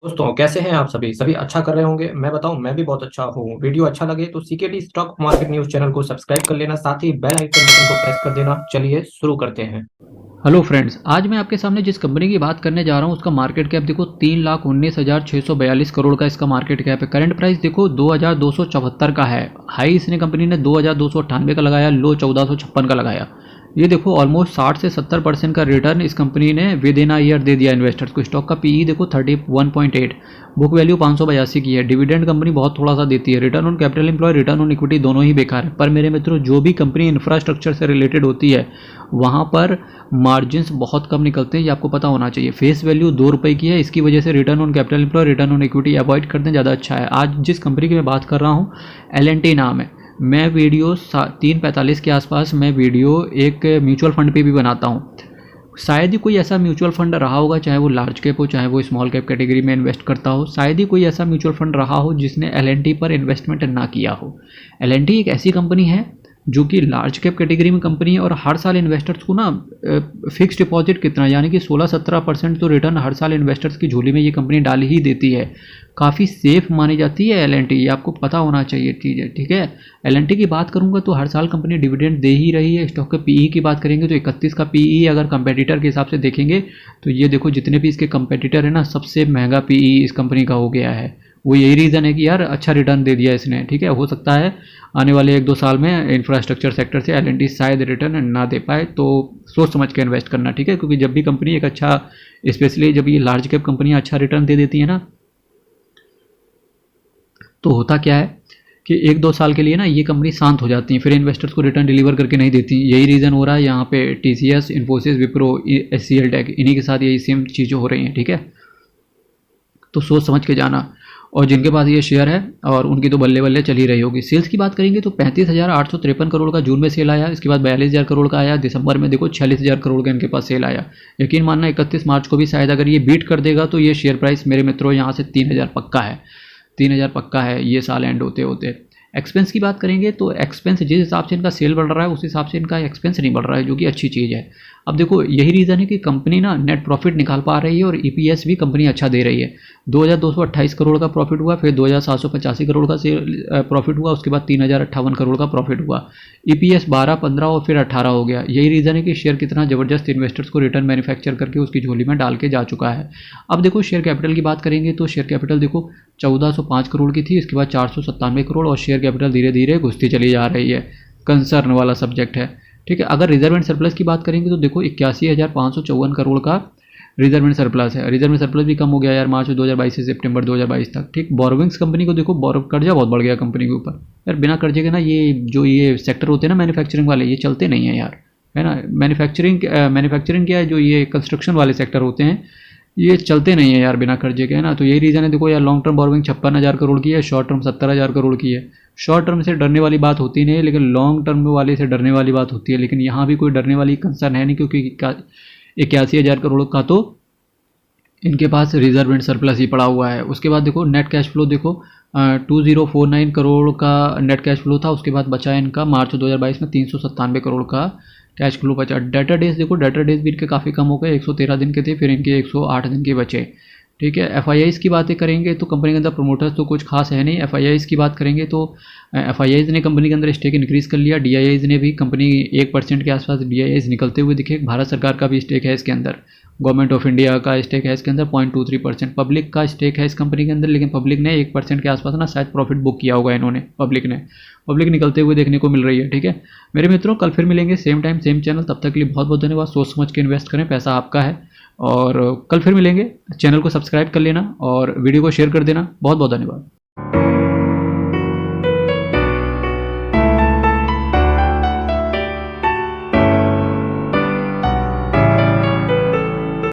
दोस्तों कैसे हैं आप सभी सभी अच्छा कर रहे होंगे। मैं बताऊं, मैं भी बहुत अच्छा हूं। वीडियो अच्छा लगे तो CKD stock market news channel को सब्सक्राइब कर लेना, साथ ही बेल आइकन बटन को प्रेस कर देना। चलिए शुरू करते हैं। हेलो फ्रेंड्स, आज मैं आपके सामने जिस कंपनी की बात करने जा रहा हूँ उसका मार्केट कैप देखो 3,19,642 करोड़ का इसका मार्केट कैप है। करंट प्राइस देखो 2,274 का है। हाई इसने कंपनी ने 2,298 का लगाया, लो 1,456 का लगाया। ये देखो ऑलमोस्ट 60 से 70% का रिटर्न इस कंपनी ने विद इन अ ईयर दे दिया इन्वेस्टर्स को। स्टॉक का पीई देखो 31.8, बुक वैल्यू 582 की है। डिविडेंड कंपनी बहुत थोड़ा सा देती है। Return on capital employ, return on equity दोनों ही बेकार है। पर मेरे मित्रों, जो भी कंपनी इंफ्रास्ट्रक्चर से रिलेटेड होती है वहाँ पर मार्जिन्स बहुत कम निकलते हैं, ये आपको पता होना चाहिए। फेस वैल्यू 2 रुपये की है, इसकी वजह से return on capital employ, return on equity avoid करते हैं, ज़्यादा अच्छा है। आज जिस कंपनी की मैं बात कर रहा हूँ L&T नाम है। मैं वीडियो 3:45 के आसपास मैं वीडियो एक म्यूचुअल फंड पे भी बनाता हूँ। शायद ही कोई ऐसा म्यूचुअल फंड रहा होगा, चाहे वो लार्ज कैप हो चाहे वो स्मॉल कैप कैटेगरी में इन्वेस्ट करता हो, शायद ही कोई ऐसा म्यूचुअल फंड रहा हो जिसने L&T पर इन्वेस्टमेंट ना किया हो। L&T एक ऐसी कंपनी है जो कि लार्ज कैप कैटेगरी में कंपनी है और हर साल इन्वेस्टर्स को ना फिक्स डिपॉजिट कितना यानी कि 16-17% तो रिटर्न हर साल इन्वेस्टर्स की झोली में ये कंपनी डाल ही देती है। काफ़ी सेफ मानी जाती है L&T, ये आपको पता होना चाहिए चीज़ है, ठीक है। L&T की बात करूंगा तो हर साल कंपनी डिविडेंड दे ही रही है। स्टॉक के पीई की बात करेंगे तो 31 का पीई, अगर कंपेटिटर के हिसाब से देखेंगे तो ये देखो जितने भी इसके कंपेटिटर है ना, सबसे महंगा पीई इस कंपनी का हो गया है। वो यही रीज़न है कि यार अच्छा रिटर्न दे दिया इसने, ठीक है। हो सकता है आने वाले 1-2 साल में इंफ्रास्ट्रक्चर सेक्टर से L&T शायद रिटर्न ना दे पाए, तो सोच समझ के इन्वेस्ट करना, ठीक है। क्योंकि जब भी कंपनी एक अच्छा, स्पेशली जब ये लार्ज कैप कंपनियां अच्छा रिटर्न दे देती है ना, तो होता क्या है कि 1-2 साल के लिए ना ये कंपनी शांत हो जाती है, फिर इन्वेस्टर्स को रिटर्न डिलीवर करके नहीं देती। यही रीज़न हो रहा है यहाँ पे TCS, Infosys, Wipro, HCL tech, इन्हीं के साथ यही सेम चीज़ें हो रही हैं, ठीक है। तो सोच समझ के जाना। और जिनके पास ये शेयर है और उनकी तो बल्ले बल्ले चल ही रही होगी। सेल्स की बात करेंगे तो 35,853 करोड़ का जून में सेल आया, इसके बाद 42,000 करोड़ का आया, दिसंबर में देखो 46,000 करोड़ का इनके पास सेल आया। यकीन मानना 31 मार्च को भी शायद अगर ये बीट कर देगा तो ये शेयर प्राइस मेरे मित्रों यहाँ से 3,000 पक्का है। 3,000 पक्का है ये साल एंड होते होते। एक्सपेंस की बात करेंगे तो एक्सपेंस जिस हिसाब से इनका सेल बढ़ रहा है उस हिसाब से इनका एक्सपेंस नहीं बढ़ रहा है, जो कि अच्छी चीज़ है। अब देखो यही रीज़न है कि कंपनी ना नेट प्रॉफिट निकाल पा रही है और EPS भी कंपनी अच्छा दे रही है। 2,228 करोड़ का प्रॉफिट हुआ, फिर 2,785 करोड़ का प्रॉफिट हुआ, उसके बाद 3,058 करोड़ का प्रॉफिट हुआ। EPS 12, 15 और फिर 18 हो गया। यही रीज़न है कि शेयर कितना ज़बरदस्त इन्वेस्टर्स को रिटर्न मैन्युफैक्चर करके उसकी झोली में डाल के जा चुका है। अब देखो शेयर कैपिटल की बात करेंगे तो शेयर कैपिटल देखो 1,405 करोड़ की थी, इसके बाद 497 करोड़, और शेयर कैपिटल धीरे धीरे घुसती चली जा रही है। कंसर्न वाला सब्जेक्ट है, ठीक है। अगर रिजर्व एंड सरप्लस की बात करेंगे तो देखो 81,554 करोड़ का रिजर्व एंड सरप्लस है। रिजर्व एंड सरप्लस भी कम हो गया यार मार्च 2022 से सितंबर 2022 तक, ठीक। बोरोविंग्स कंपनी को देखो, कर्जा बहुत बढ़ गया कंपनी के ऊपर यार। बिना कर्जे के ना ये जो ये सेक्टर होते हैं ना मैन्युफैक्चरिंग वाले, ये चलते नहीं है यार, है ना। मैन्युफैक्चरिंग क्या है, जो ये कंस्ट्रक्शन वाले सेक्टर होते हैं ये चलते नहीं है यार बिना कर्जे के, है ना। तो यही रीज़न है। देखो यार लॉन्ग टर्म बोरोविंग 56,000 करोड़ की है, शॉर्ट टर्म 70,000 करोड़ की है। शॉर्ट टर्म से डरने वाली बात होती नहीं है, लेकिन लॉन्ग टर्म वाले से डरने वाली बात होती है। लेकिन यहाँ भी कोई डरने वाली कंसर्न है नहीं, क्योंकि 81,000 करोड़ का तो इनके पास रिजर्व एंड सरप्लस ही पड़ा हुआ है। उसके बाद देखो नेट कैश फ्लो देखो 2049 करोड़ का नेट कैश फ्लो था। उसके बाद बचा इनका मार्च 2022 में 397 करोड़ का कैश फ्लो बचा। डेटर डेज देखो, डेटर डेज भी इनके काफ़ी कम हो गए, 113 दिन के थे, फिर इनके 108 दिन के बचे, ठीक है। FIIs की बातें करेंगे तो कंपनी के अंदर प्रोमोटर्स तो कुछ खास है नहीं। FIIs की बात करेंगे तो FIIs ने कंपनी के अंदर स्टेक इंक्रीज़ कर लिया। DIIs ने भी कंपनी 1% के आसपास DIIs निकलते हुए दिखे। भारत सरकार का भी स्टेक है इसके अंदर, गवर्नमेंट ऑफ इंडिया का स्टेक है इसके अंदर 0.23%। पब्लिक का स्टेक है इस कंपनी के अंदर, लेकिन पब्लिक ने 1% के आसपास ना शायद प्रॉफिट बुक किया होगा इन्होंने, पब्लिक निकलते हुए देखने को मिल रही है, ठीक है। मेरे मित्रों कल फिर मिलेंगे सेम टाइम सेम चैनल, तब तक के लिए बहुत बहुत धन्यवाद। सोच समझ के इन्वेस्ट करें, पैसा आपका है। और कल फिर मिलेंगे, चैनल को सब्सक्राइब कर लेना और वीडियो को शेयर कर देना। बहुत बहुत धन्यवाद।